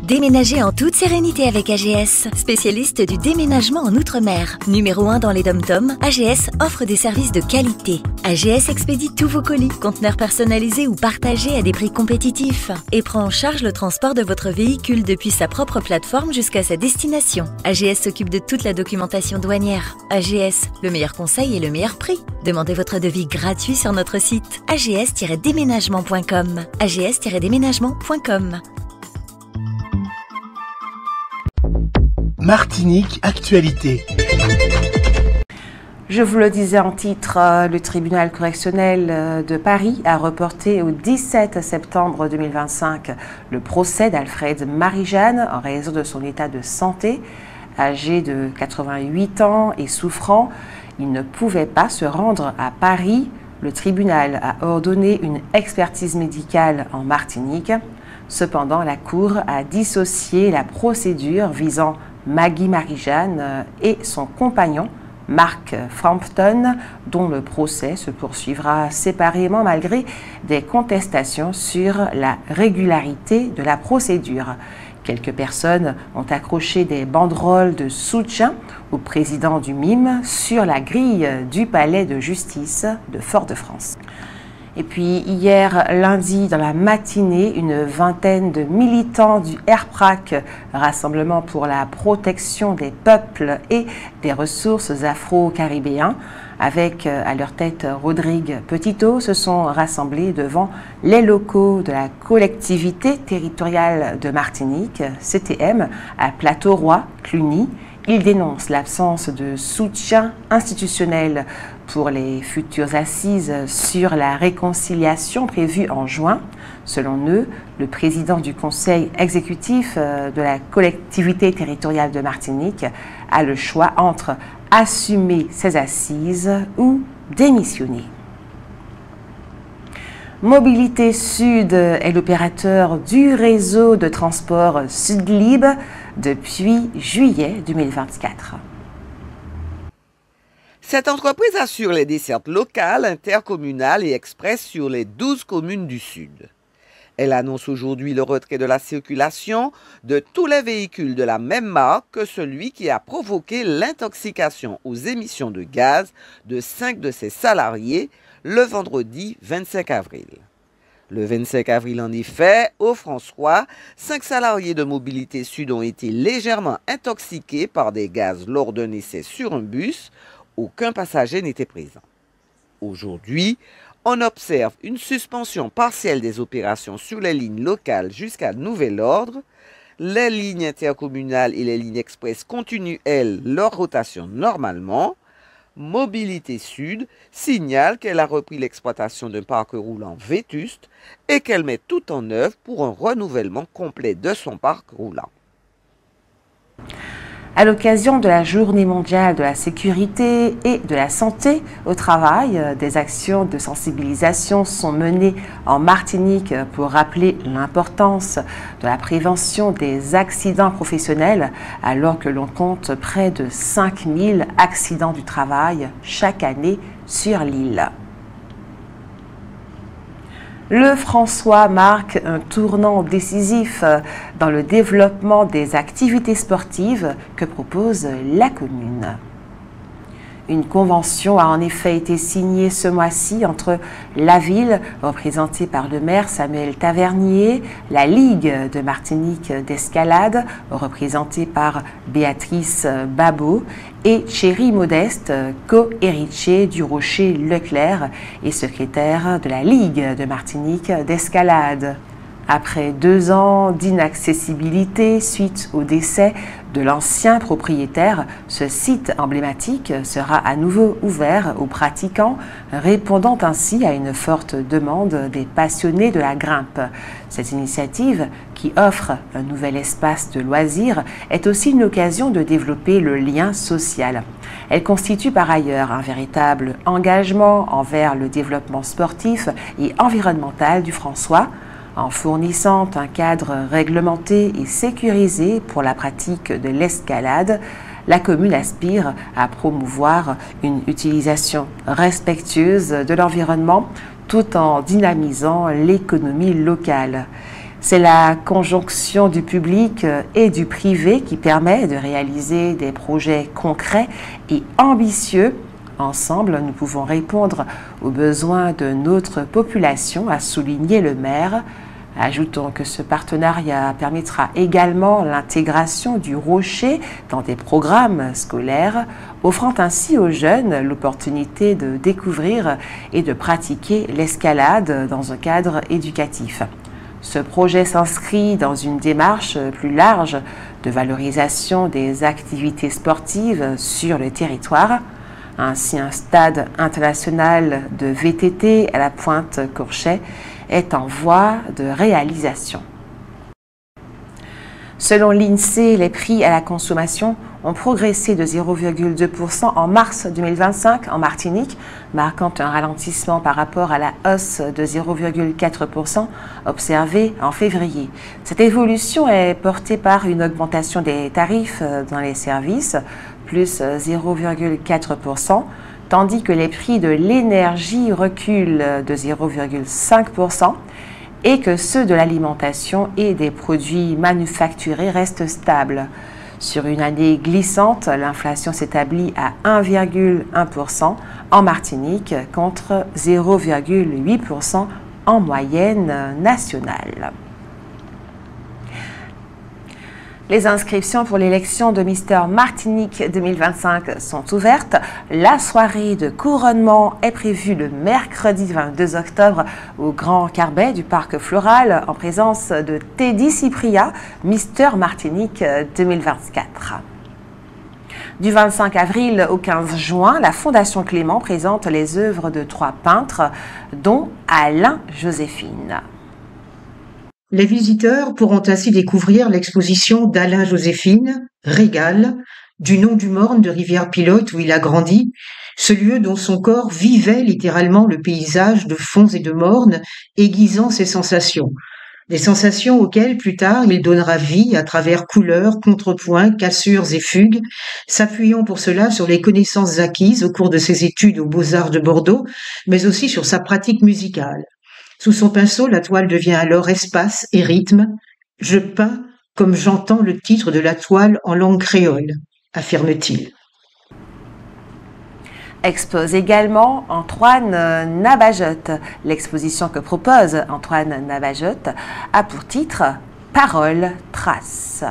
Déménagez en toute sérénité avec AGS, spécialiste du déménagement en Outre-mer. Numéro 1 dans les dom-toms, AGS offre des services de qualité. AGS expédie tous vos colis, conteneurs personnalisés ou partagés à des prix compétitifs et prend en charge le transport de votre véhicule depuis sa propre plateforme jusqu'à sa destination. AGS s'occupe de toute la documentation douanière. AGS, le meilleur conseil et le meilleur prix. Demandez votre devis gratuit sur notre site ags-déménagement.com. ags-déménagement.com. Martinique Actualité. Je vous le disais en titre, le tribunal correctionnel de Paris a reporté au 17 septembre 2025 le procès d'Alfred Marie-Jeanne en raison de son état de santé. Âgé de 88 ans et souffrant, il ne pouvait pas se rendre à Paris. Le tribunal a ordonné une expertise médicale en Martinique. Cependant, la Cour a dissocié la procédure visant Maggie Marie-Jeanne et son compagnon, Mark Frampton, dont le procès se poursuivra séparément malgré des contestations sur la régularité de la procédure. Quelques personnes ont accroché des banderoles de soutien au président du MIM sur la grille du palais de justice de Fort-de-France. Et puis hier lundi dans la matinée, une vingtaine de militants du RPRAC, Rassemblement pour la protection des peuples et des ressources afro-caribéens, avec à leur tête Rodrigue Petitot, se sont rassemblés devant les locaux de la collectivité territoriale de Martinique, CTM, à Plateau-Roi, Cluny. Ils dénoncent l'absence de soutien institutionnel pour les futures assises sur la réconciliation prévues en juin. Selon eux, le président du conseil exécutif de la collectivité territoriale de Martinique a le choix entre assumer ses assises ou démissionner. Mobilité Sud est l'opérateur du réseau de transport Sudlib depuis juillet 2024. Cette entreprise assure les dessertes locales, intercommunales et express sur les 12 communes du Sud. Elle annonce aujourd'hui le retrait de la circulation de tous les véhicules de la même marque que celui qui a provoqué l'intoxication aux émissions de gaz de 5 de ses salariés le vendredi 25 avril. Le 25 avril, en effet, au François, 5 salariés de Mobilité Sud ont été légèrement intoxiqués par des gaz lors d'un essai sur un bus. Aucun passager n'était présent. Aujourd'hui, on observe une suspension partielle des opérations sur les lignes locales jusqu'à nouvel ordre. Les lignes intercommunales et les lignes express continuent, elles, leur rotation normalement. Mobilité Sud signale qu'elle a repris l'exploitation d'un parc roulant vétuste et qu'elle met tout en œuvre pour un renouvellement complet de son parc roulant. À l'occasion de la Journée mondiale de la sécurité et de la santé au travail, des actions de sensibilisation sont menées en Martinique pour rappeler l'importance de la prévention des accidents professionnels, alors que l'on compte près de 5000 accidents du travail chaque année sur l'île. Le François marque un tournant décisif dans le développement des activités sportives que propose la commune. Une convention a en effet été signée ce mois-ci entre la ville, représentée par le maire Samuel Tavernier, la Ligue de Martinique d'escalade, représentée par Béatrice Babot, et Thierry Modeste, co-héritier du Rocher Leclerc et secrétaire de la Ligue de Martinique d'escalade. Après 2 ans d'inaccessibilité suite au décès de l'ancien propriétaire, ce site emblématique sera à nouveau ouvert aux pratiquants, répondant ainsi à une forte demande des passionnés de la grimpe. Cette initiative, qui offre un nouvel espace de loisirs, est aussi une occasion de développer le lien social. Elle constitue par ailleurs un véritable engagement envers le développement sportif et environnemental du François, en fournissant un cadre réglementé et sécurisé pour la pratique de l'escalade. La commune aspire à promouvoir une utilisation respectueuse de l'environnement tout en dynamisant l'économie locale. C'est la conjonction du public et du privé qui permet de réaliser des projets concrets et ambitieux. Ensemble, nous pouvons répondre aux besoins de notre population, a souligné le maire. Ajoutons que ce partenariat permettra également l'intégration du rocher dans des programmes scolaires, offrant ainsi aux jeunes l'opportunité de découvrir et de pratiquer l'escalade dans un cadre éducatif. Ce projet s'inscrit dans une démarche plus large de valorisation des activités sportives sur le territoire. Ainsi, un stade international de VTT à la Pointe-Courchet est en voie de réalisation. Selon l'INSEE, les prix à la consommation ont progressé de 0,2% en mars 2025 en Martinique, marquant un ralentissement par rapport à la hausse de 0,4% observée en février. Cette évolution est portée par une augmentation des tarifs dans les services, plus 0,4%, tandis que les prix de l'énergie reculent de 0,5% et que ceux de l'alimentation et des produits manufacturés restent stables. Sur une année glissante, l'inflation s'établit à 1,1% en Martinique contre 0,8% en moyenne nationale. Les inscriptions pour l'élection de Mister Martinique 2025 sont ouvertes. La soirée de couronnement est prévue le mercredi 22 octobre au Grand Carbet du Parc Floral en présence de Teddy Cypria, Mister Martinique 2024. Du 25 avril au 15 juin, la Fondation Clément présente les œuvres de 3 peintres, dont Alain Joséphine. Les visiteurs pourront ainsi découvrir l'exposition d'Alain Joséphine, Régal, du nom du Morne de Rivière-Pilote où il a grandi, ce lieu dont son corps vivait littéralement le paysage de fonds et de mornes, aiguisant ses sensations. Des sensations auxquelles plus tard il donnera vie à travers couleurs, contrepoints, cassures et fugues, s'appuyant pour cela sur les connaissances acquises au cours de ses études aux Beaux-Arts de Bordeaux, mais aussi sur sa pratique musicale. Sous son pinceau, la toile devient alors espace et rythme. « Je peins comme j'entends le titre de la toile en langue créole », affirme-t-il. Expose également Antoine Nabajot. L'exposition que propose Antoine Nabajot a pour titre « Paroles, traces ».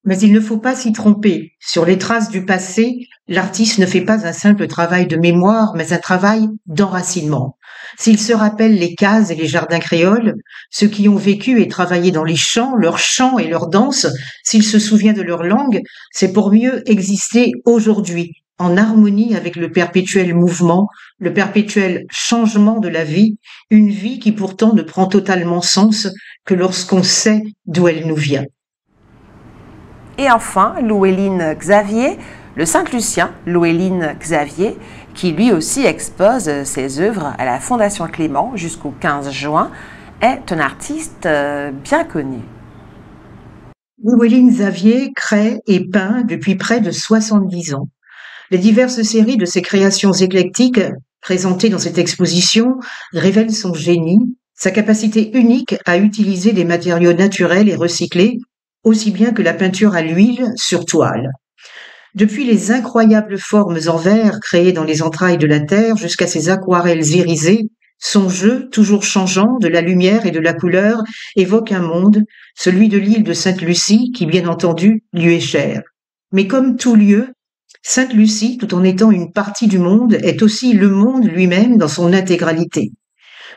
Mais il ne faut pas s'y tromper. Sur les traces du passé, l'artiste ne fait pas un simple travail de mémoire, mais un travail d'enracinement. S'il se rappelle les cases et les jardins créoles, ceux qui ont vécu et travaillé dans les champs, leurs chants et leurs danses, s'il se souvient de leur langue, c'est pour mieux exister aujourd'hui, en harmonie avec le perpétuel mouvement, le perpétuel changement de la vie, une vie qui pourtant ne prend totalement sens que lorsqu'on sait d'où elle nous vient. Et enfin, Louéline Xavier, le Saint-Lucien Louéline Xavier, qui lui aussi expose ses œuvres à la Fondation Clément jusqu'au 15 juin, est un artiste bien connu. Louéline Xavier crée et peint depuis près de 70 ans. Les diverses séries de ses créations éclectiques présentées dans cette exposition révèlent son génie, sa capacité unique à utiliser des matériaux naturels et recyclés, aussi bien que la peinture à l'huile sur toile. Depuis les incroyables formes en verre créées dans les entrailles de la terre jusqu'à ses aquarelles irisées, son jeu, toujours changeant, de la lumière et de la couleur, évoque un monde, celui de l'île de Sainte-Lucie, qui bien entendu lui est cher. Mais comme tout lieu, Sainte-Lucie, tout en étant une partie du monde, est aussi le monde lui-même dans son intégralité.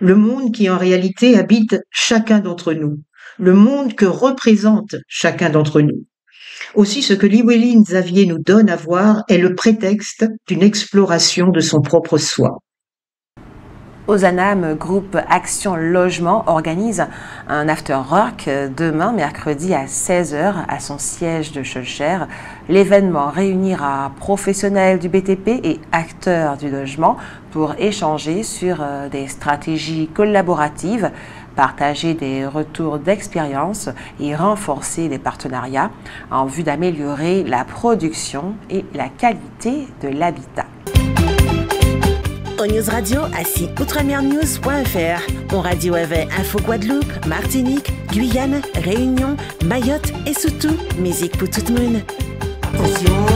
Le monde qui en réalité habite chacun d'entre nous. Le monde que représente chacun d'entre nous. Aussi, ce que Louéline Xavier nous donne à voir est le prétexte d'une exploration de son propre soi. Ozanam Groupe Action Logement organise un after-work demain, mercredi à 16h à son siège de Schœlcher. L'événement réunira professionnels du BTP et acteurs du logement pour échanger sur des stratégies collaboratives, partager des retours d'expérience et renforcer les partenariats en vue d'améliorer la production et la qualité de l'habitat. ton news radio à site outremernews.fr. On radio avec Info Guadeloupe, Martinique, Guyane, Réunion, Mayotte et surtout musique pour tout le monde. Attention.